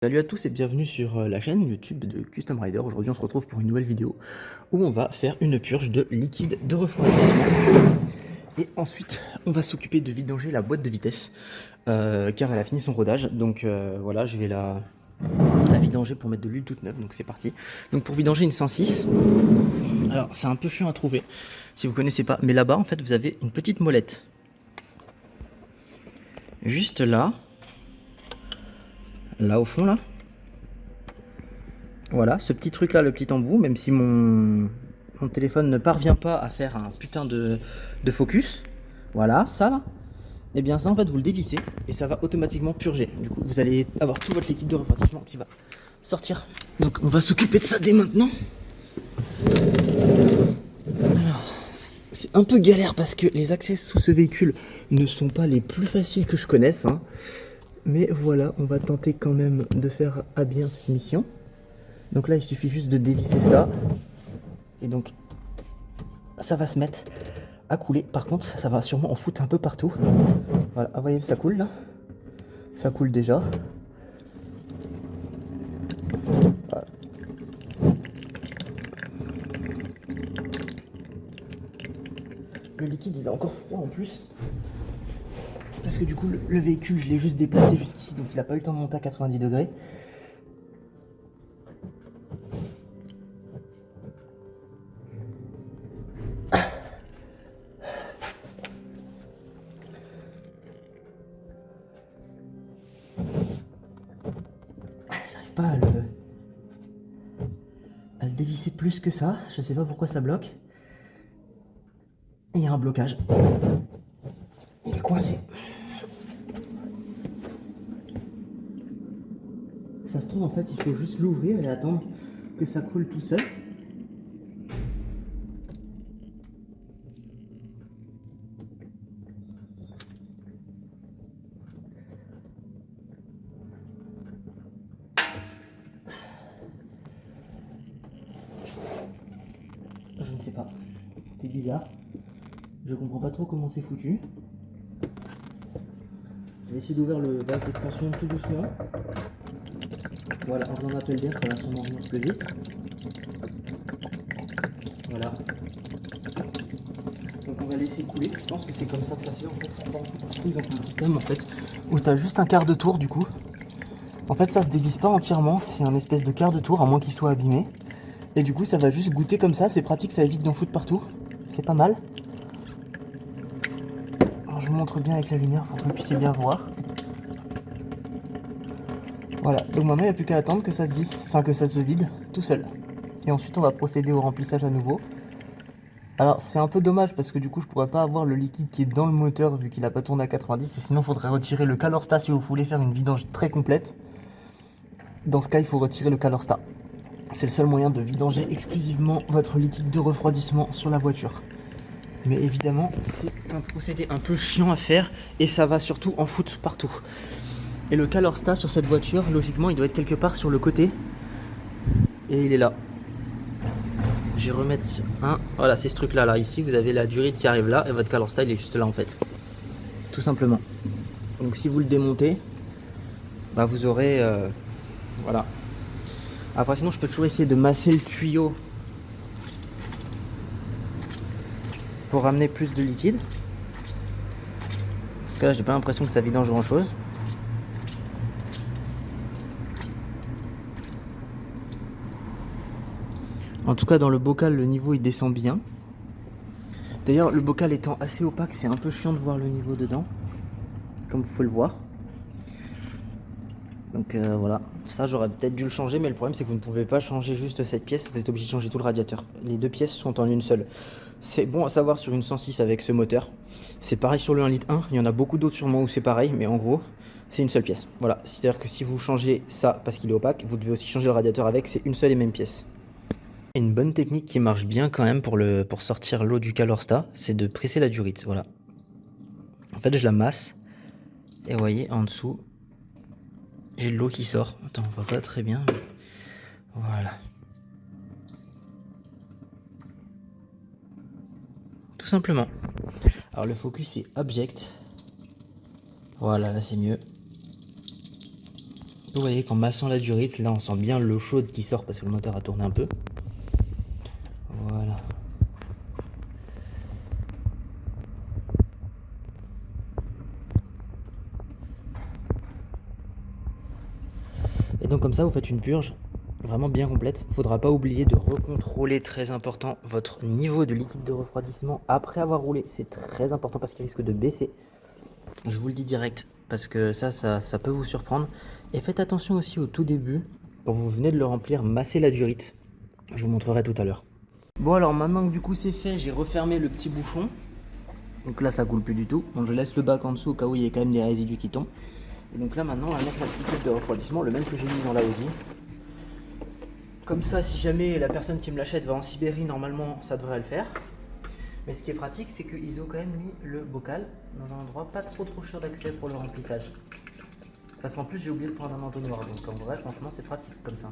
Salut à tous et bienvenue sur la chaîne YouTube de Custom Rider. Aujourd'hui on se retrouve pour une nouvelle vidéo où on va faire une purge de liquide de refroidissement. Et ensuite on va s'occuper de vidanger la boîte de vitesse car elle a fini son rodage. Donc voilà, je vais la vidanger pour mettre de l'huile toute neuve, donc c'est parti. Donc pour vidanger une 106, alors c'est un peu chiant à trouver si vous connaissez pas, mais là-bas en fait vous avez une petite molette. Juste là au fond là. Voilà, ce petit truc là, le petit embout, même si mon téléphone ne parvient pas à faire un putain de focus. Voilà, ça là. Et bien ça en fait vous le dévissez et ça va automatiquement purger. Du coup vous allez avoir tout votre liquide de refroidissement qui va sortir. Donc on va s'occuper de ça dès maintenant. Alors, c'est un peu galère parce que les accès sous ce véhicule ne sont pas les plus faciles que je connaisse, hein. Mais voilà, on va tenter quand même de faire à bien cette mission. Donc là il suffit juste de dévisser ça. Et donc ça va se mettre à couler. Par contre ça va sûrement en foutre un peu partout. Voilà, vous voyez, ça coule là. Ça coule déjà. Voilà. Le liquide il est encore froid en plus. Parce que du coup le véhicule je l'ai juste déplacé jusqu'ici, donc il n'a pas eu le temps de monter à 90 degrés. J'arrive pas à le dévisser plus que ça. Je sais pas pourquoi ça bloque. Et il y a un blocage. Il est coincé. Ça se trouve en fait il faut juste l'ouvrir et attendre que ça coule tout seul. Je ne sais pas. C'est bizarre. Je comprends pas trop comment c'est foutu. Je vais essayer d'ouvrir le vase d'expansion tout doucement. Voilà, en faisant un appel d'air, ça va sûrement venir plus vite. Voilà. Donc on va laisser couler. Je pense que c'est comme ça que ça se fait en fait. Ils ont un système en fait où tu as juste un quart de tour du coup. En fait ça se dévisse pas entièrement, c'est un espèce de quart de tour à moins qu'il soit abîmé. Et du coup ça va juste goûter comme ça, c'est pratique, ça évite d'en foutre partout. C'est pas mal. Alors, je vous montre bien avec la lumière pour que vous puissiez bien voir. Voilà, donc maintenant il n'y a plus qu'à attendre que ça se visse, enfin que ça se vide tout seul. Et ensuite on va procéder au remplissage à nouveau. Alors c'est un peu dommage parce que du coup je pourrais pas avoir le liquide qui est dans le moteur vu qu'il n'a pas tourné à 90 et sinon il faudrait retirer le Calorsta si vous voulez faire une vidange très complète. Dans ce cas il faut retirer le Calorsta. C'est le seul moyen de vidanger exclusivement votre liquide de refroidissement sur la voiture. Mais évidemment c'est un procédé un peu chiant à faire et ça va surtout en foutre partout. Et le Calorsta sur cette voiture, logiquement il doit être quelque part sur le côté. Et il est là. Je vais remettre sur un. Voilà, c'est ce truc là, ici vous avez la durite qui arrive là et votre Calorsta il est juste là en fait. Tout simplement. Donc si vous le démontez, bah vous aurez voilà. Après sinon je peux toujours essayer de masser le tuyau pour ramener plus de liquide. Parce que là j'ai pas l'impression que ça vidange grand chose. En tout cas dans le bocal le niveau il descend bien. D'ailleurs le bocal étant assez opaque c'est un peu chiant de voir le niveau dedans. Comme vous pouvez le voir. Donc voilà, ça j'aurais peut-être dû le changer, mais le problème c'est que vous ne pouvez pas changer juste cette pièce, vous êtes obligé de changer tout le radiateur. Les deux pièces sont en une seule. C'est bon à savoir sur une 106 avec ce moteur. C'est pareil sur le 1,1 litre, il y en a beaucoup d'autres sûrement où c'est pareil, mais en gros c'est une seule pièce. Voilà, c'est-à-dire que si vous changez ça parce qu'il est opaque, vous devez aussi changer le radiateur avec, c'est une seule et même pièce. Une bonne technique qui marche bien quand même pour sortir l'eau du Calorsta, c'est de presser la durite, voilà. En fait je la masse, et vous voyez en dessous, j'ai de l'eau qui sort. Attends, on voit pas très bien. Mais... voilà. Tout simplement. Alors le focus est object. Voilà, là c'est mieux. Vous voyez qu'en massant la durite, là on sent bien l'eau chaude qui sort parce que le moteur a tourné un peu. Voilà. Et donc comme ça vous faites une purge vraiment bien complète. Il ne faudra pas oublier de recontrôler, très important, votre niveau de liquide de refroidissement après avoir roulé. C'est très important parce qu'il risque de baisser. Je vous le dis direct parce que ça peut vous surprendre. Et faites attention aussi au tout début, quand vous venez de le remplir, massez la durite. Je vous montrerai tout à l'heure. Bon alors maintenant que du coup c'est fait, j'ai refermé le petit bouchon. Donc là ça coule plus du tout. Donc je laisse le bac en dessous au cas où il y a quand même des résidus qui tombent. Et donc là maintenant on va mettre notre liquide de refroidissement, le même que j'ai mis dans la Audi. Comme ça, si jamais la personne qui me l'achète va en Sibérie, normalement ça devrait le faire. Mais ce qui est pratique, c'est qu'ils ont quand même mis le bocal dans un endroit pas trop cher d'accès pour le remplissage. Parce qu'en plus j'ai oublié de prendre un entonnoir, donc en vrai franchement c'est pratique comme ça.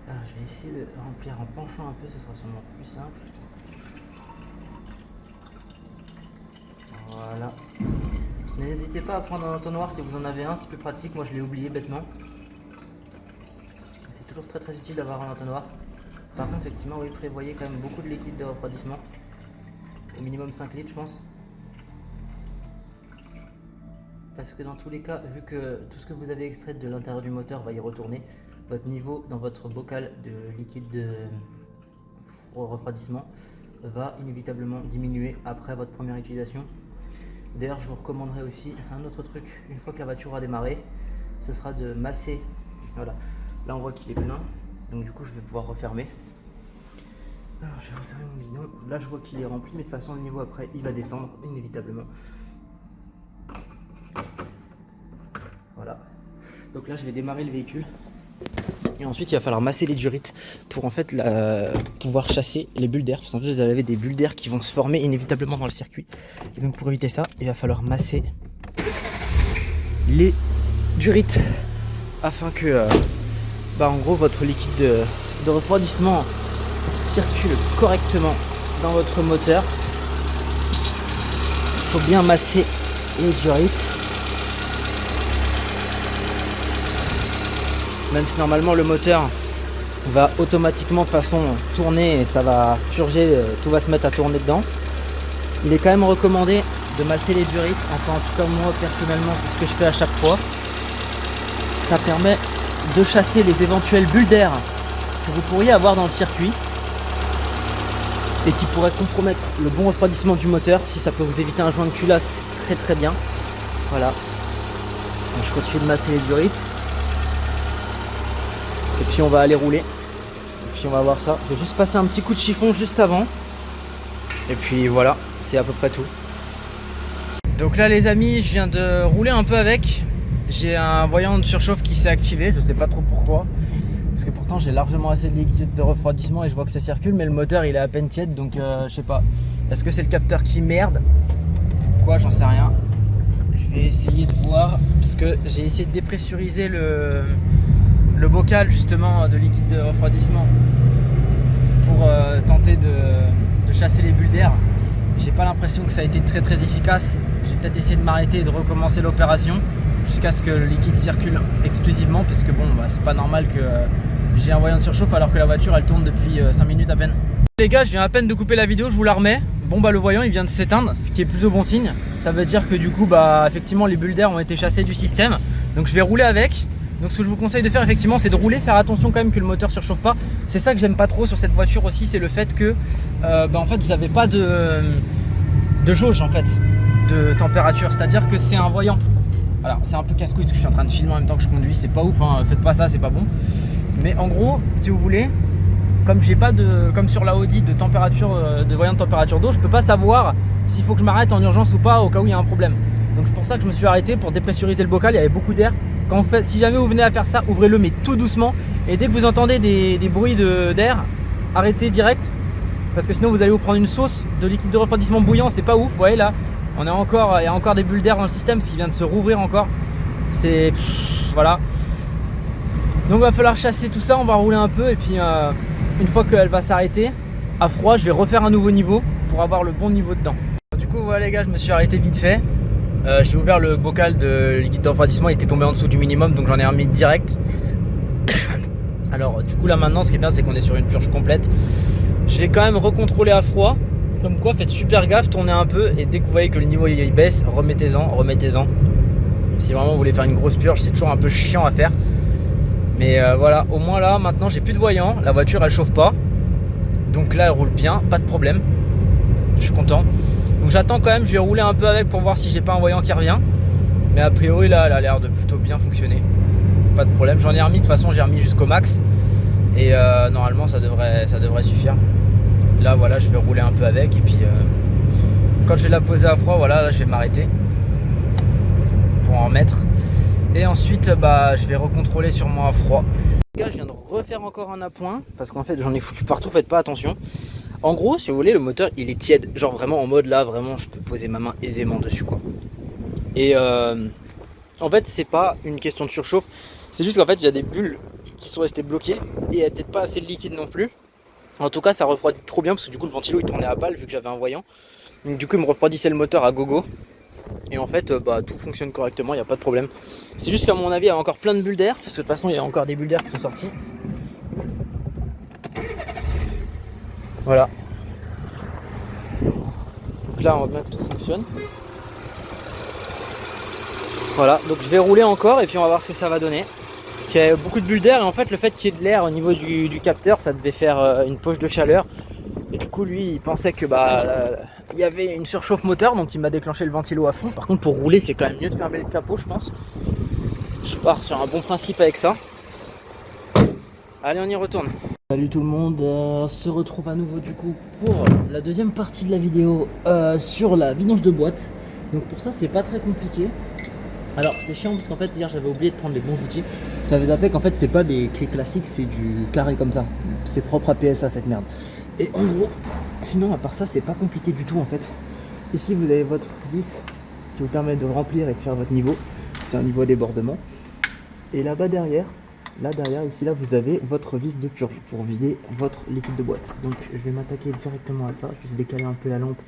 Alors je vais essayer de remplir en penchant un peu, ce sera sûrement plus simple. Voilà. N'hésitez pas à prendre un entonnoir si vous en avez un, c'est plus pratique. Moi je l'ai oublié bêtement. C'est toujours très très utile d'avoir un entonnoir. Par contre effectivement oui, prévoyez quand même beaucoup de liquide de refroidissement. Au minimum 5 litres je pense. Parce que dans tous les cas, vu que tout ce que vous avez extrait de l'intérieur du moteur va y retourner, votre niveau dans votre bocal de liquide de refroidissement va inévitablement diminuer après votre première utilisation. D'ailleurs je vous recommanderais aussi un autre truc, une fois que la voiture a démarré, ce sera de masser. Voilà, là on voit qu'il est plein, donc du coup je vais pouvoir refermer. Alors je vais refermer mon bidon, là je vois qu'il est rempli, mais de toute façon le niveau après il va descendre inévitablement. Voilà, donc là je vais démarrer le véhicule. Et ensuite il va falloir masser les durites pour en fait pouvoir chasser les bulles d'air. Parce qu'en fait vous avez des bulles d'air qui vont se former inévitablement dans le circuit. Et donc pour éviter ça, il va falloir masser les durites afin que en gros votre liquide de refroidissement circule correctement dans votre moteur. Il faut bien masser les durites. Même si normalement le moteur va automatiquement de façon tourner et ça va purger, tout va se mettre à tourner dedans. Il est quand même recommandé de masser les durites, enfin en tout cas moi personnellement c'est ce que je fais à chaque fois. Ça permet de chasser les éventuelles bulles d'air que vous pourriez avoir dans le circuit et qui pourraient compromettre le bon refroidissement du moteur. Si ça peut vous éviter un joint de culasse, c'est très très bien. Voilà. Donc, je continue de masser les durites. Et puis on va aller rouler. Et puis on va voir ça. Je vais juste passer un petit coup de chiffon juste avant. Et puis voilà, c'est à peu près tout. Donc là les amis, je viens de rouler un peu avec. J'ai un voyant de surchauffe qui s'est activé, je sais pas trop pourquoi. Parce que pourtant j'ai largement assez de liquide de refroidissement et je vois que ça circule. Mais le moteur il est à peine tiède, donc je sais pas. Est-ce que c'est le capteur qui merde? Quoi, j'en sais rien. Je vais essayer de voir. Parce que j'ai essayé de dépressuriser le bocal justement de liquide de refroidissement pour tenter de chasser les bulles d'air. J'ai pas l'impression que ça a été très très efficace. J'ai peut-être essayé de m'arrêter et de recommencer l'opération jusqu'à ce que le liquide circule exclusivement, parce que bon c'est pas normal que j'ai un voyant de surchauffe alors que la voiture elle tourne depuis 5 minutes à peine. Les gars, je viens à peine de couper la vidéo, je vous la remets. Bon le voyant il vient de s'éteindre, ce qui est plutôt bon signe. Ça veut dire que du coup effectivement les bulles d'air ont été chassées du système. Donc je vais rouler avec. Donc ce que je vous conseille de faire effectivement, c'est de rouler, faire attention quand même que le moteur surchauffe pas. C'est ça que j'aime pas trop sur cette voiture aussi, c'est le fait que en fait vous n'avez pas de jauge en fait de température, c'est-à-dire que c'est un voyant. Alors c'est un peu casse-couille parce que je suis en train de filmer en même temps que je conduis, c'est pas ouf, hein, faites pas ça, c'est pas bon. Mais en gros, si vous voulez, comme j'ai pas comme sur la Audi de température, de voyant de température d'eau, je peux pas savoir s'il faut que je m'arrête en urgence ou pas au cas où il y a un problème. Donc c'est pour ça que je me suis arrêté pour dépressuriser le bocal, il y avait beaucoup d'air. Si jamais vous venez à faire ça, ouvrez-le mais tout doucement Et dès que vous entendez des bruits d'air, arrêtez direct. Parce que sinon vous allez vous prendre une sauce de liquide de refroidissement bouillant, c'est pas ouf. Vous voyez là, il y a encore des bulles d'air dans le système, parce qu'il vient de se rouvrir encore. C'est... voilà. Donc il va falloir chasser tout ça, on va rouler un peu. Et puis une fois qu'elle va s'arrêter, à froid, je vais refaire un nouveau niveau pour avoir le bon niveau dedans. Du coup voilà les gars, je me suis arrêté vite fait. J'ai ouvert le bocal de liquide de refroidissement, il était tombé en dessous du minimum, donc j'en ai remis direct. Alors du coup là maintenant, ce qui est bien, c'est qu'on est sur une purge complète. Je vais quand même recontrôler à froid. Comme quoi, faites super gaffe, tournez un peu, et dès que vous voyez que le niveau il baisse, remettez-en. Si vraiment vous voulez faire une grosse purge, c'est toujours un peu chiant à faire. Mais voilà, au moins là, maintenant j'ai plus de voyant, la voiture elle chauffe pas. Donc là elle roule bien, pas de problème. Je suis content. Donc j'attends quand même, je vais rouler un peu avec pour voir si j'ai pas un voyant qui revient. Mais a priori là, elle a l'air de plutôt bien fonctionner. Pas de problème, j'en ai remis, de toute façon j'ai remis jusqu'au max. Et normalement ça devrait suffire. Là voilà, je vais rouler un peu avec, et puis quand je vais la poser à froid, voilà, là je vais m'arrêter pour en remettre. Et ensuite je vais recontrôler sûrement à froid. Les gars, je viens de refaire encore un appoint parce qu'en fait j'en ai foutu partout, faites pas attention. En gros, si vous voulez, le moteur il est tiède, genre vraiment en mode là, vraiment je peux poser ma main aisément dessus quoi. Et en fait c'est pas une question de surchauffe, c'est juste qu'en fait il y a des bulles qui sont restées bloquées et il n'y a peut-être pas assez de liquide non plus. En tout cas ça refroidit trop bien parce que du coup le ventilo il tournait à balle vu que j'avais un voyant. Donc du coup il me refroidissait le moteur à gogo. Et en fait tout fonctionne correctement, il n'y a pas de problème. C'est juste qu'à mon avis il y a encore plein de bulles d'air, parce que de toute façon il y a encore des bulles d'air qui sont sorties. Voilà. Donc là on voit bien que tout fonctionne. Voilà, donc je vais rouler encore et puis on va voir ce que ça va donner. Il y a beaucoup de bulles d'air, et en fait le fait qu'il y ait de l'air au niveau du capteur, ça devait faire une poche de chaleur. Et du coup lui il pensait que il y avait une surchauffe moteur, donc il m'a déclenché le ventilo à fond. Par contre pour rouler c'est quand même mieux de fermer le capot je pense. Je pars sur un bon principe avec ça. Allez, on y retourne. Salut tout le monde, on se retrouve à nouveau du coup pour la deuxième partie de la vidéo sur la vidange de boîte. Donc pour ça c'est pas très compliqué. Alors c'est chiant parce qu'en fait hier j'avais oublié de prendre les bons outils. J'avais zappé qu'en fait c'est pas des clés classiques, c'est du carré comme ça. C'est propre à PSA cette merde. Et en gros, sinon à part ça c'est pas compliqué du tout en fait. Ici vous avez votre vis qui vous permet de remplir et de faire votre niveau. C'est un niveau à débordement. Et là-bas derrière, ici là vous avez votre vis de purge pour vider votre liquide de boîte. Donc je vais m'attaquer directement à ça. Je vais juste décaler un peu la lampe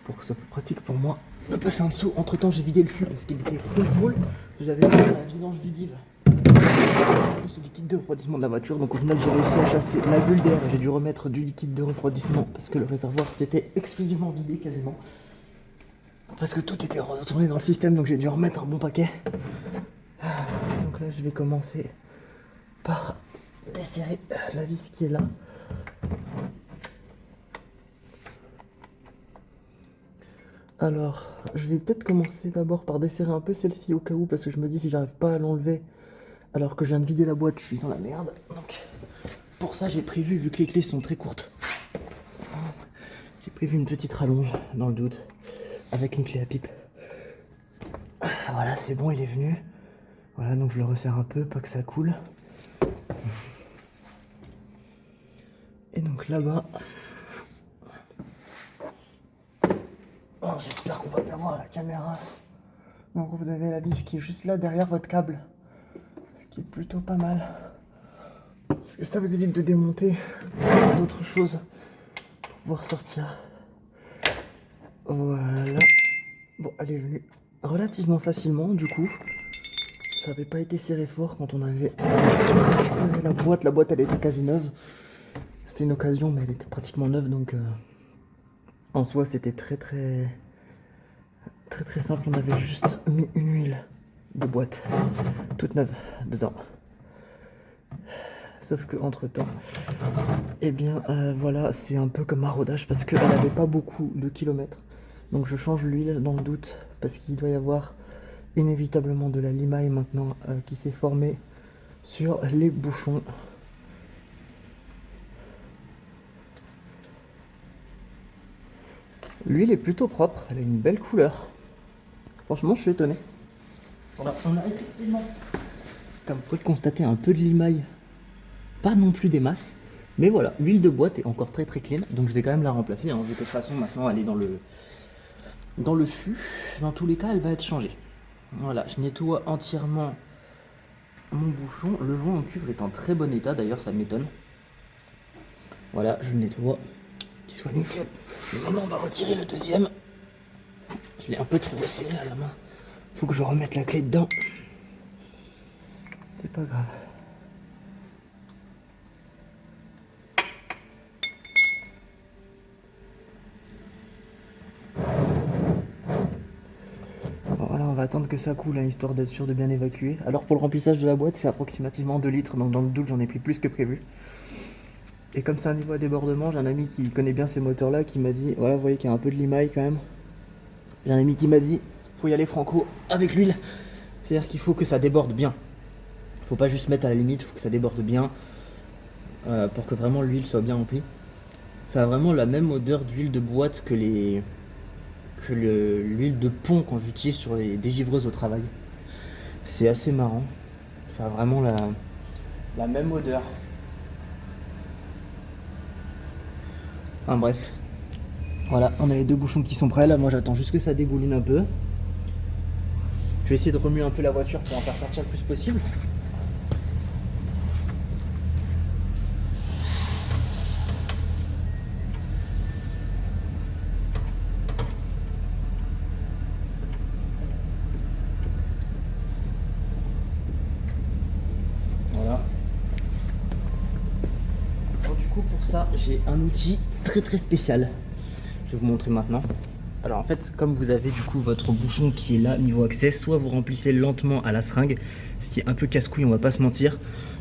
pour que ce soit plus pratique pour moi de passer en dessous. Entre temps j'ai vidé le fût parce qu'il était full. J'avais mis la vidange du div plus le liquide de refroidissement de la voiture. Donc au final j'ai réussi à chasser la bulle d'air. J'ai dû remettre du liquide de refroidissement parce que le réservoir s'était exclusivement vidé quasiment. Parce que tout était retourné dans le système, donc j'ai dû remettre un bon paquet. Donc là je vais commencer par desserrer la vis qui est là. Alors je vais peut-être commencer d'abord par desserrer un peu celle-ci au cas où, parce que je me dis si j'arrive pas à l'enlever alors que je viens de vider la boîte, je suis dans la merde. Donc pour ça j'ai prévu, vu que les clés sont très courtes, j'ai prévu une petite rallonge dans le doute avec une clé à pipe. Voilà, c'est bon, il est venu. Voilà, donc je le resserre un peu, pas que ça coule. Et donc là-bas, oh, j'espère qu'on va bien voir la caméra. Donc vous avez la vis qui est juste là derrière votre câble, ce qui est plutôt pas mal, parce que ça vous évite de démonter d'autres choses pour pouvoir sortir. Voilà. Bon, elle est venue relativement facilement du coup. Ça n'avait pas été serré fort quand on avait récupéré la boîte. La boîte elle était quasi neuve. C'était une occasion mais elle était pratiquement neuve, donc en soi c'était très simple. On avait juste mis une huile de boîte toute neuve dedans. Sauf que entre temps, eh bien voilà, c'est un peu comme un rodage parce qu'elle n'avait pas beaucoup de kilomètres. Donc je change l'huile dans le doute parce qu'il doit y avoir inévitablement de la limaille maintenant qui s'est formée sur les bouchons. L'huile est plutôt propre, elle a une belle couleur. Franchement, je suis étonné. On a effectivement, comme vous pouvez le constater, un peu de limaille pas non plus des masses. Mais voilà, l'huile de boîte est encore très très clean, donc je vais quand même la remplacer, hein, vu que de toute façon maintenant elle est dans le fût. Dans tous les cas, elle va être changée. Voilà, je nettoie entièrement mon bouchon. Le joint en cuivre est en très bon état, d'ailleurs ça m'étonne. Voilà, je le nettoie, qu'il soit nickel. Et maintenant on va retirer le deuxième. Je l'ai un peu trop resserré à la main. Faut que je remette la clé dedans. C'est pas grave. Voilà, on va attendre que ça coule, hein, histoire d'être sûr de bien évacuer. Alors pour le remplissage de la boîte, c'est approximativement 2 litres, donc dans le doute j'en ai pris plus que prévu. Et comme c'est un niveau à débordement, j'ai un ami qui connaît bien ces moteurs là qui m'a dit, voilà, vous voyez qu'il y a un peu de limaille quand même. J'ai un ami qui m'a dit, faut y aller franco avec l'huile. C'est-à-dire qu'il faut que ça déborde bien. Faut pas juste mettre à la limite, faut que ça déborde bien pour que vraiment l'huile soit bien remplie. Ça a vraiment la même odeur d'huile de boîte que l'huile de pont quand j'utilise sur les dégivreuses au travail. C'est assez marrant. Ça a vraiment la même odeur. Enfin bref. Voilà, on a les 2 bouchons qui sont prêts. Là, moi j'attends juste que ça dégouline un peu. Je vais essayer de remuer un peu la voiture pour en faire sortir le plus possible. Voilà. Alors du coup pour ça, j'ai un outil très très spécial. Je vais vous montrer maintenant. Alors en fait, comme vous avez du coup votre bouchon qui est là niveau accès, soit vous remplissez lentement à la seringue, ce qui est un peu casse-couille, on va pas se mentir,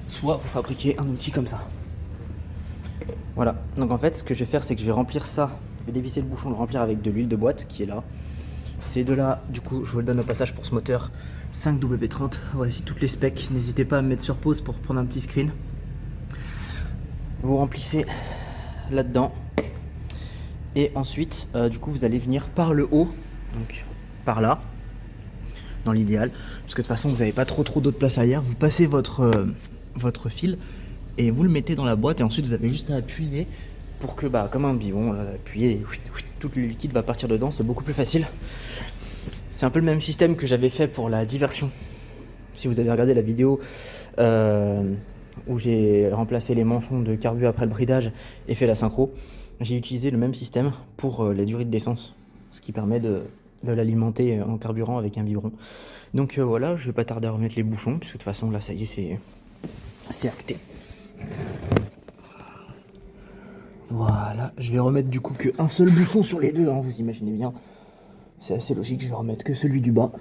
soit vous fabriquez un outil comme ça. Voilà, donc en fait ce que je vais faire c'est que je vais remplir ça, je vais dévisser le bouchon, le remplir avec de l'huile de boîte qui est là. C'est de là, du coup je vous le donne au passage pour ce moteur 5W30, voici toutes les specs, n'hésitez pas à me mettre sur pause pour prendre un petit screen. Vous remplissez là-dedans. Et ensuite, du coup, vous allez venir par le haut, donc par là, dans l'idéal, parce que de toute façon, vous n'avez pas trop d'autre place ailleurs. Vous passez votre fil et vous le mettez dans la boîte et ensuite vous avez juste à appuyer pour que, comme un biberon, appuyer et tout le liquide va partir dedans. C'est beaucoup plus facile. C'est un peu le même système que j'avais fait pour la diversion. Si vous avez regardé la vidéo où j'ai remplacé les manchons de carbu après le bridage et fait la synchro, j'ai utilisé le même système pour la durite d'essence, ce qui permet de l'alimenter en carburant avec un biberon. Donc voilà, je vais pas tarder à remettre les bouchons, puisque de toute façon là ça y est, c'est acté. Voilà, je vais remettre du coup qu'un seul bouchon sur les deux, hein, vous imaginez bien. C'est assez logique, je vais remettre que celui du bas.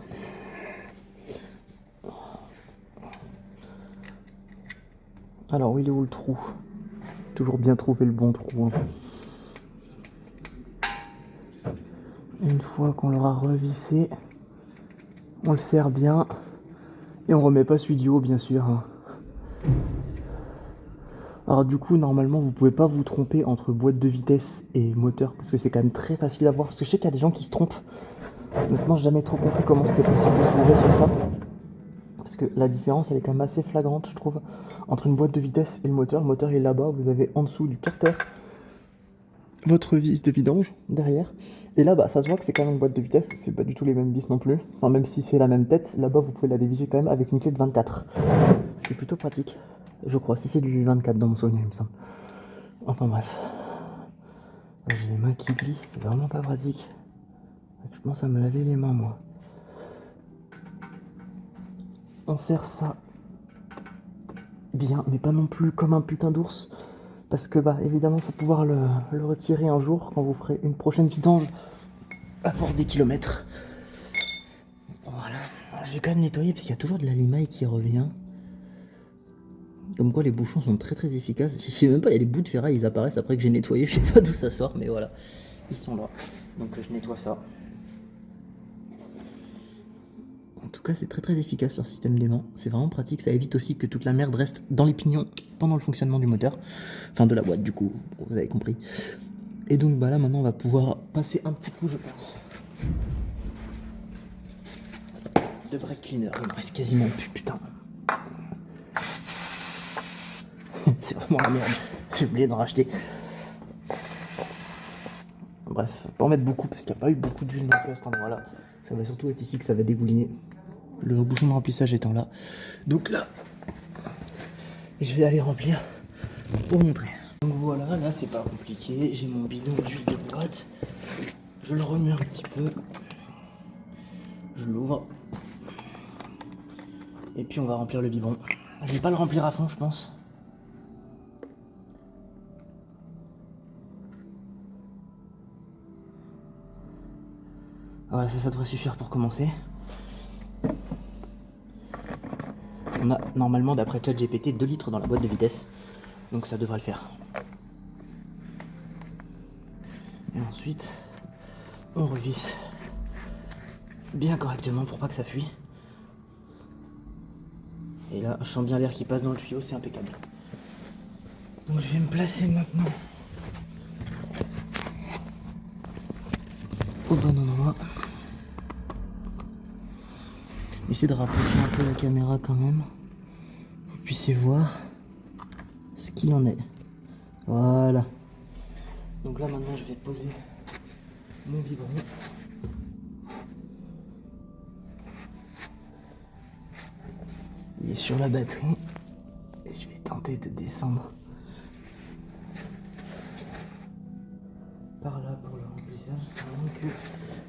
Alors où il est où le trou? Toujours bien trouver le bon trou, hein. Une fois qu'on l'aura revissé, on le serre bien et on remet pas celui du haut bien sûr, hein. Alors du coup normalement vous pouvez pas vous tromper entre boîte de vitesse et moteur parce que c'est quand même très facile à voir, parce que je sais qu'il y a des gens qui se trompent. Honnêtement j'ai jamais trop compris comment c'était possible de se mourir sur ça, parce que la différence elle est quand même assez flagrante je trouve entre une boîte de vitesse et le moteur. Le moteur est là-bas, vous avez en dessous du carter votre vis de vidange derrière, et là ça se voit que c'est quand même une boîte de vitesse, c'est pas du tout les mêmes vis non plus, enfin même si c'est la même tête, là-bas vous pouvez la déviser quand même avec une clé de 24, ce qui est plutôt pratique, je crois, si c'est du 24 dans mon souvenir il me semble. Enfin bref, j'ai les mains qui glissent, c'est vraiment pas pratique, je pense à me laver les mains moi. On serre ça bien, mais pas non plus comme un putain d'ours, parce que évidemment faut pouvoir le retirer un jour quand vous ferez une prochaine vidange à force des kilomètres. Voilà, je vais quand même nettoyer parce qu'il y a toujours de la limaille qui revient. Comme quoi les bouchons sont très très efficaces. Je sais même pas, il y a des bouts de ferraille, ils apparaissent après que j'ai nettoyé, je sais pas d'où ça sort, mais voilà, ils sont là. Donc je nettoie ça. En tout cas, c'est très très efficace leur système d'aimant, c'est vraiment pratique, ça évite aussi que toute la merde reste dans les pignons pendant le fonctionnement du moteur, enfin de la boîte du coup, vous avez compris. Et donc là maintenant on va pouvoir passer un petit coup je pense de brake cleaner, il me reste quasiment plus, putain. C'est vraiment la merde. J'ai oublié d'en racheter. Bref, je vais pas en mettre beaucoup parce qu'il n'y a pas eu beaucoup d'huile non plus à cet endroit-là. Ça va surtout être ici que ça va dégouliner. Le bouchon de remplissage étant là. Donc là, je vais aller remplir pour montrer. Donc voilà, là c'est pas compliqué. J'ai mon bidon d'huile de boîte. Je le remue un petit peu. Je l'ouvre. Et puis on va remplir le biberon. Je vais pas le remplir à fond, je pense. Voilà, ça devrait suffire pour commencer. On a normalement, d'après ChatGPT, 2 litres dans la boîte de vitesse. Donc ça devrait le faire. Et ensuite, on revisse bien correctement pour pas que ça fuit. Et là, je sens bien l'air qui passe dans le tuyau, c'est impeccable. Donc je vais me placer maintenant au bon endroit. Essayez de rapprocher un peu la caméra quand même, pour que vous puissiez voir ce qu'il en est. Voilà. Donc là maintenant je vais poser mon biberon. Il est sur la batterie et je vais tenter de descendre par là pour le remplissage, avant que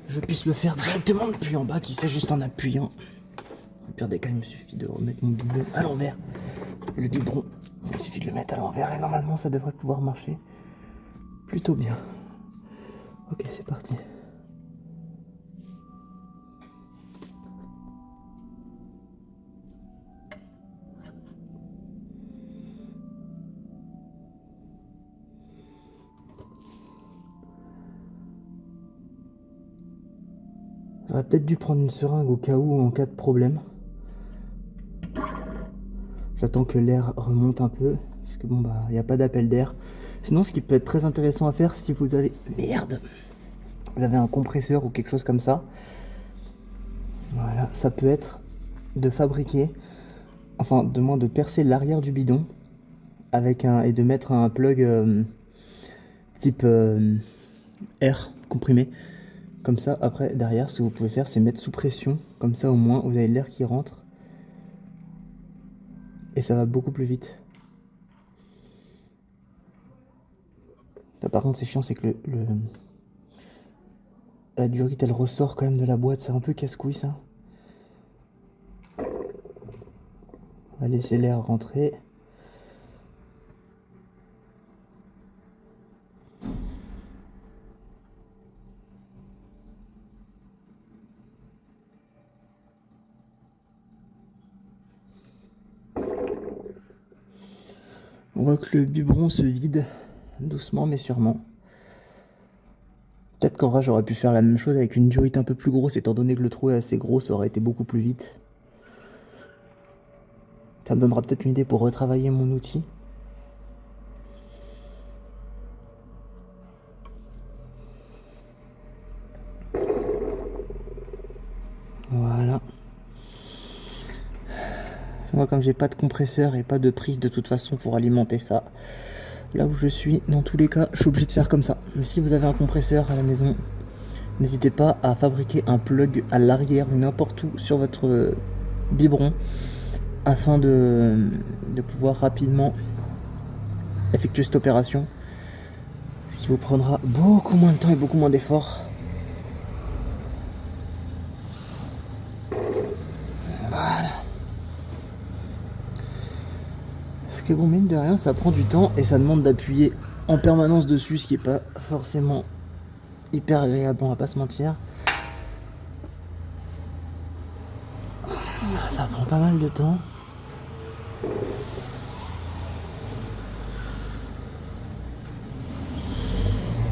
je puisse le faire directement depuis en bas, qui sait juste en appuyant. Au pire des cas, il me suffit de remettre mon bidon à l'envers. Le biberon, il me suffit de le mettre à l'envers et normalement ça devrait pouvoir marcher plutôt bien. Ok, c'est parti. J'aurais peut-être dû prendre une seringue au cas où, en cas de problème. J'attends que l'air remonte un peu, parce que bon bah, il n'y a pas d'appel d'air. Sinon, ce qui peut être très intéressant à faire si vous avez... Merde! Vous avez un compresseur ou quelque chose comme ça. Voilà, ça peut être de fabriquer, enfin, de moins de percer l'arrière du bidon avec et de mettre un plug type air comprimé. Comme ça, après, derrière, ce que vous pouvez faire, c'est mettre sous pression. Comme ça, au moins, vous avez l'air qui rentre. Et ça va beaucoup plus vite. Ça, par contre, c'est chiant, c'est que la durite, elle ressort quand même de la boîte. C'est un peu casse-couille, ça. On va laisser l'air rentrer. On voit que le biberon se vide doucement mais sûrement. Peut-être qu'en vrai j'aurais pu faire la même chose avec une durite un peu plus grosse, étant donné que le trou est assez gros, ça aurait été beaucoup plus vite. Ça me donnera peut-être une idée pour retravailler mon outil. Voilà. Moi, comme j'ai pas de compresseur et pas de prise de toute façon pour alimenter ça, là où je suis, dans tous les cas, je suis obligé de faire comme ça. Mais si vous avez un compresseur à la maison, n'hésitez pas à fabriquer un plug à l'arrière ou n'importe où sur votre biberon afin de pouvoir rapidement effectuer cette opération. Ce qui vous prendra beaucoup moins de temps et beaucoup moins d'efforts. Voilà. Parce que bon, mine de rien, ça prend du temps et ça demande d'appuyer en permanence dessus, ce qui est pas forcément hyper agréable, on va pas se mentir. Ça prend pas mal de temps.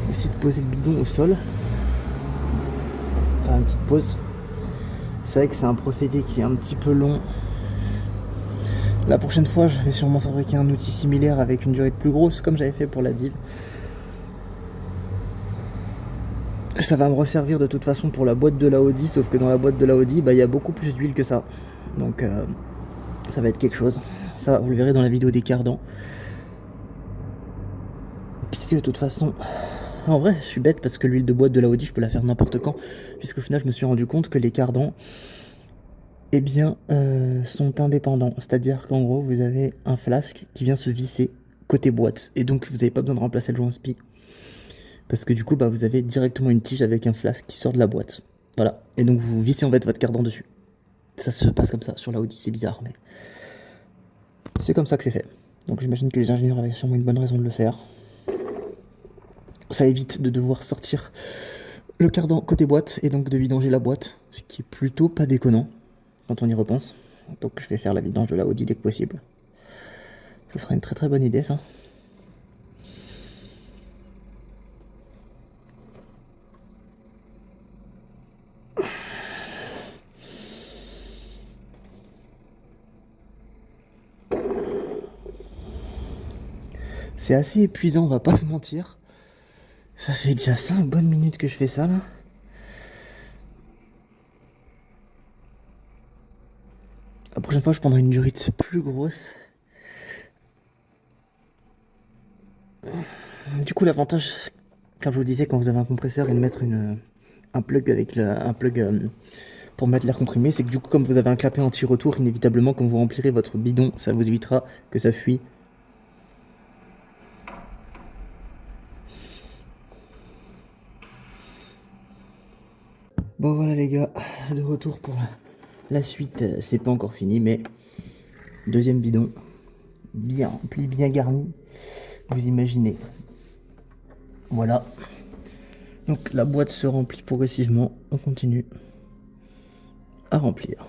Essayer de poser le bidon au sol. Faire une petite pause. C'est vrai que c'est un procédé qui est un petit peu long. La prochaine fois, je vais sûrement fabriquer un outil similaire avec une durite plus grosse, comme j'avais fait pour la div. Ça va me resservir de toute façon pour la boîte de la Audi, sauf que dans la boîte de la Audi, il y a beaucoup plus d'huile que ça. Donc ça va être quelque chose. Ça, vous le verrez dans la vidéo des cardans. puisque de toute façon, en vrai je suis bête parce que l'huile de boîte de la Audi je peux la faire n'importe quand, puisqu'au final je me suis rendu compte que les cardans eh bien, sont indépendants. C'est-à-dire qu'en gros, vous avez un flasque qui vient se visser côté boîte. Et donc, vous n'avez pas besoin de remplacer le joint spi. Parce que du coup, bah, vous avez directement une tige avec un flasque qui sort de la boîte. Voilà. Et donc, vous vissez en fait votre cardan dessus. Ça se passe comme ça sur la Audi. C'est bizarre, mais c'est comme ça que c'est fait. Donc, j'imagine que les ingénieurs avaient sûrement une bonne raison de le faire. Ça évite de devoir sortir le cardan côté boîte et donc de vidanger la boîte. Ce qui est plutôt pas déconnant quand on y repense. Donc je vais faire la vidange de la Audi dès que possible. Ce sera une très très bonne idée ça. C'est assez épuisant, on va pas se mentir. Ça fait déjà 5 bonnes minutes que je fais ça là. La prochaine fois je prendrai une durite plus grosse. Du coup l'avantage, comme je vous disais, quand vous avez un compresseur et de mettre un plug avec un plug pour mettre l'air comprimé, c'est que du coup comme vous avez un clapet anti-retour, inévitablement quand vous remplirez votre bidon, ça vous évitera que ça fuit. Bon voilà les gars, de retour pour la suite, c'est pas encore fini mais deuxième bidon, bien rempli, bien garni, vous imaginez. Voilà. Donc la boîte se remplit progressivement, on continue à remplir.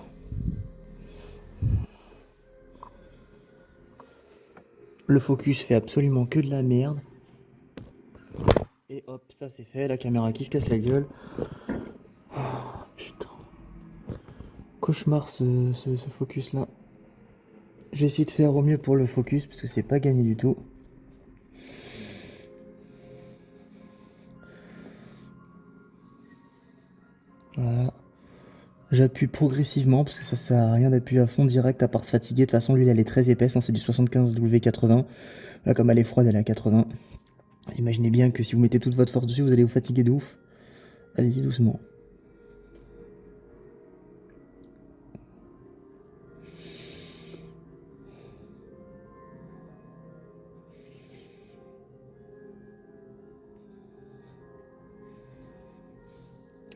Le focus fait absolument que de la merde. Et hop, ça c'est fait, la caméra qui se casse la gueule. Oh, putain. Cauchemar ce focus là. J'ai essayé de faire au mieux pour le focus parce que c'est pas gagné du tout. Voilà. J'appuie progressivement parce que ça sert à rien d'appuyer à fond direct à part se fatiguer. De toute façon, l'huile elle est très épaisse, hein, c'est du 75W80. Là, comme elle est froide, elle est à 80. Imaginez bien que si vous mettez toute votre force dessus, vous allez vous fatiguer de ouf. Allez-y doucement.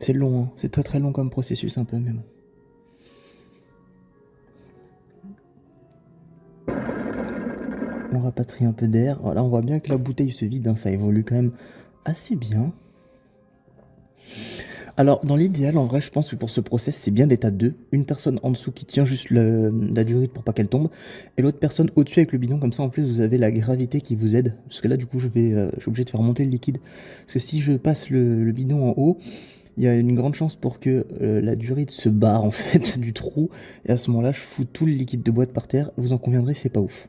C'est long, hein. C'est très très long comme processus un peu, mais bon. On rapatrie un peu d'air. Voilà, on voit bien que la bouteille se vide, hein. Ça évolue quand même assez bien. Alors, dans l'idéal, en vrai, je pense que pour ce process, c'est bien d'être à deux. Une personne en dessous qui tient juste la durite pour pas qu'elle tombe, et l'autre personne au-dessus avec le bidon. Comme ça, en plus, vous avez la gravité qui vous aide. Parce que là, du coup, je suis obligé de faire monter le liquide. Parce que si je passe le bidon en haut, il y a une grande chance pour que la durite se barre en fait du trou. Et à ce moment-là, je fous tout le liquide de boîte par terre. Vous en conviendrez, c'est pas ouf.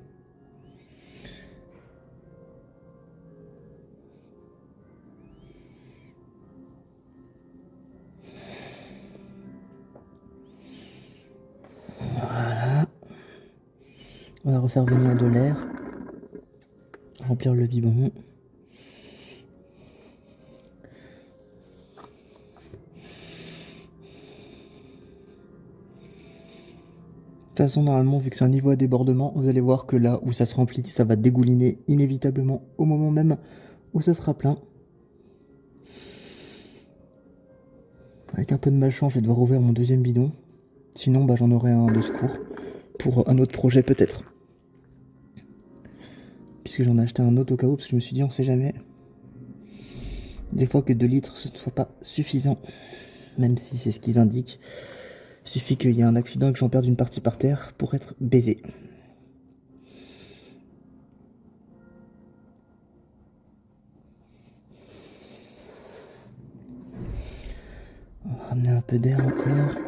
Voilà. On va refaire venir de l'air. Remplir le biberon. De toute façon, normalement, vu que c'est un niveau à débordement, vous allez voir que là où ça se remplit, ça va dégouliner inévitablement au moment même où ça sera plein. Avec un peu de malchance, je vais devoir ouvrir mon deuxième bidon. Sinon, bah, j'en aurai un de secours pour un autre projet peut-être. Puisque j'en ai acheté un autre au cas où, parce que je me suis dit, on sait jamais. Des fois que 2 litres, ce ne soit pas suffisant. Même si c'est ce qu'ils indiquent. Il suffit qu'il y ait un accident et que j'en perde une partie par terre pour être baisé. On va ramener un peu d'air encore.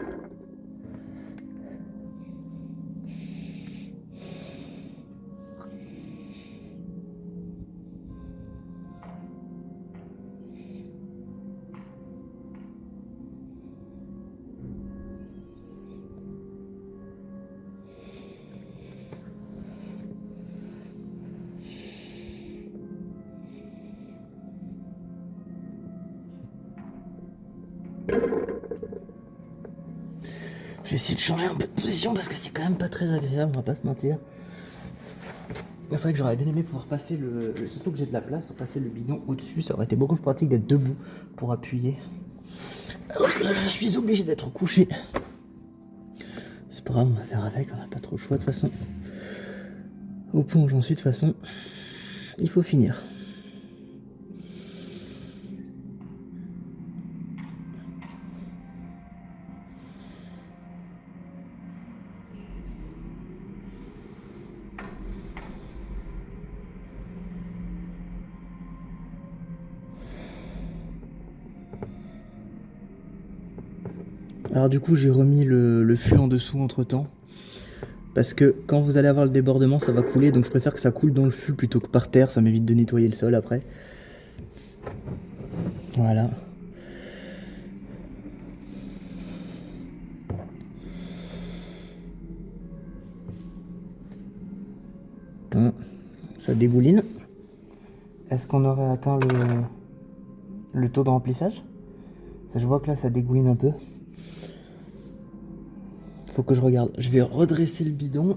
Je vais essayer de changer un peu de position parce que c'est quand même pas très agréable, on va pas se mentir. C'est vrai que j'aurais bien aimé pouvoir passer surtout que j'ai de la place, passer le bidon au-dessus, ça aurait été beaucoup plus pratique d'être debout pour appuyer. Alors que là je suis obligé d'être couché. C'est pas grave, on va faire avec, on n'a pas trop le choix de toute façon. Au point où j'en suis de toute façon, il faut finir. Alors du coup j'ai remis le fût en dessous entre temps. Parce que quand vous allez avoir le débordement ça va couler. Donc je préfère que ça coule dans le fût plutôt que par terre. Ça m'évite de nettoyer le sol après. Voilà. Bon, ça dégouline. Est-ce qu'on aurait atteint le taux de remplissage? Ça, je vois que là ça dégouline un peu. Faut que je regarde. Je vais redresser le bidon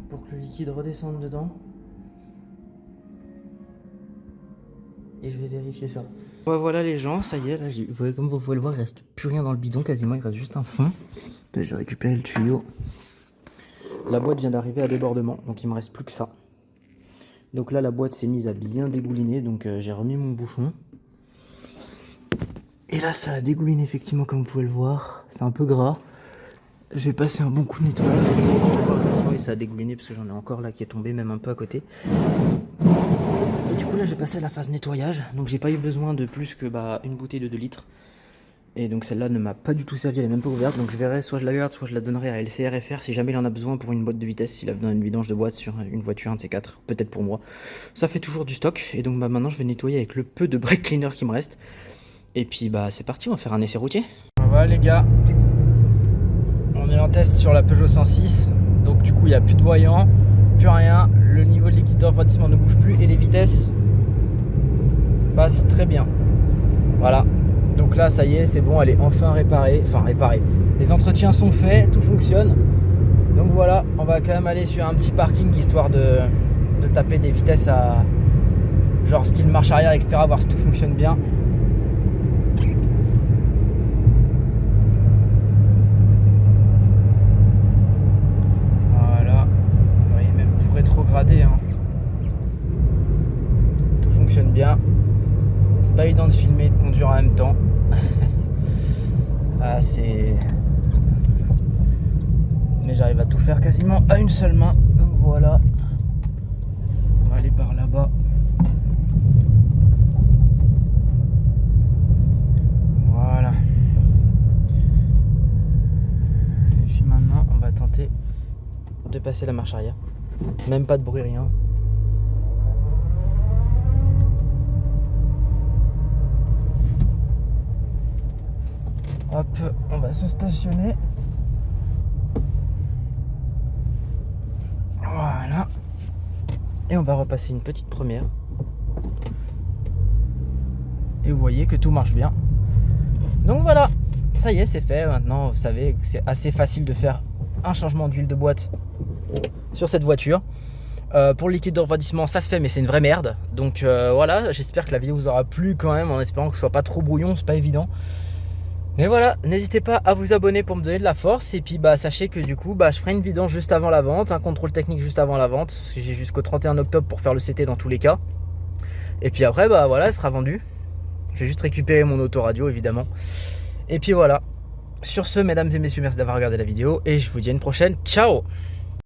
pour que le liquide redescende dedans. Et je vais vérifier ça. Ouais, voilà les gens, ça y est, là, comme vous pouvez le voir, il reste plus rien dans le bidon quasiment, il reste juste un fond. Je vais récupérer le tuyau. La boîte vient d'arriver à débordement, donc il me reste plus que ça. Donc là la boîte s'est mise à bien dégouliner, donc j'ai remis mon bouchon. Et là ça a dégouliné effectivement comme vous pouvez le voir, c'est un peu gras. Je vais passer un bon coup de nettoyage. Et ça a dégouliné parce que j'en ai encore là qui est tombé même un peu à côté. Et du coup là j'ai passé à la phase nettoyage, donc j'ai pas eu besoin de plus que une bouteille de 2 litres. Et donc celle-là ne m'a pas du tout servi, elle est même pas ouverte, donc je verrai, soit je la garde, soit je la donnerai à LCRFR si jamais il en a besoin pour une boîte de vitesse, s'il a besoin d'une vidange de boîte sur une voiture, un de ces quatre, peut-être pour moi. Ça fait toujours du stock, et donc maintenant je vais nettoyer avec le peu de brake cleaner qui me reste. Et puis c'est parti, on va faire un essai routier. Voilà les gars, on est en test sur la Peugeot 106, donc du coup il n'y a plus de voyant, plus rien, le niveau de liquide de refroidissement ne bouge plus et les vitesses passent très bien. Voilà. Donc là ça y est, c'est bon, elle est enfin réparée. Enfin réparée. Les entretiens sont faits, tout fonctionne. Donc voilà, on va quand même aller sur un petit parking histoire de taper des vitesses à genre style marche arrière, etc. Voir si tout fonctionne bien. Voilà. Vous voyez, même pour rétrograder, hein. Tout fonctionne bien. C'est pas évident de filmer et de conduire en même temps. C'est... Mais j'arrive à tout faire quasiment à une seule main. Donc voilà. On va aller par là-bas. Voilà. Et puis maintenant, on va tenter de passer la marche arrière. Même pas de bruit, rien. Hop, on va se stationner. Voilà. Et on va repasser une petite première. Et vous voyez que tout marche bien. Donc voilà, ça y est, c'est fait. Maintenant, vous savez que c'est assez facile de faire un changement d'huile de boîte sur cette voiture. Pour le liquide de refroidissement, ça se fait, mais c'est une vraie merde. Donc voilà, j'espère que la vidéo vous aura plu quand même, en espérant que ce soit pas trop brouillon, c'est pas évident. Mais voilà, n'hésitez pas à vous abonner pour me donner de la force. Et puis sachez que du coup je ferai une vidange juste avant la vente, un contrôle technique juste avant la vente, parce que j'ai jusqu'au 31 octobre pour faire le CT dans tous les cas. Et puis après voilà, elle sera vendue. Je vais juste récupérer mon autoradio évidemment. Et puis voilà. Sur ce, mesdames et messieurs, merci d'avoir regardé la vidéo. Et je vous dis à une prochaine. Ciao!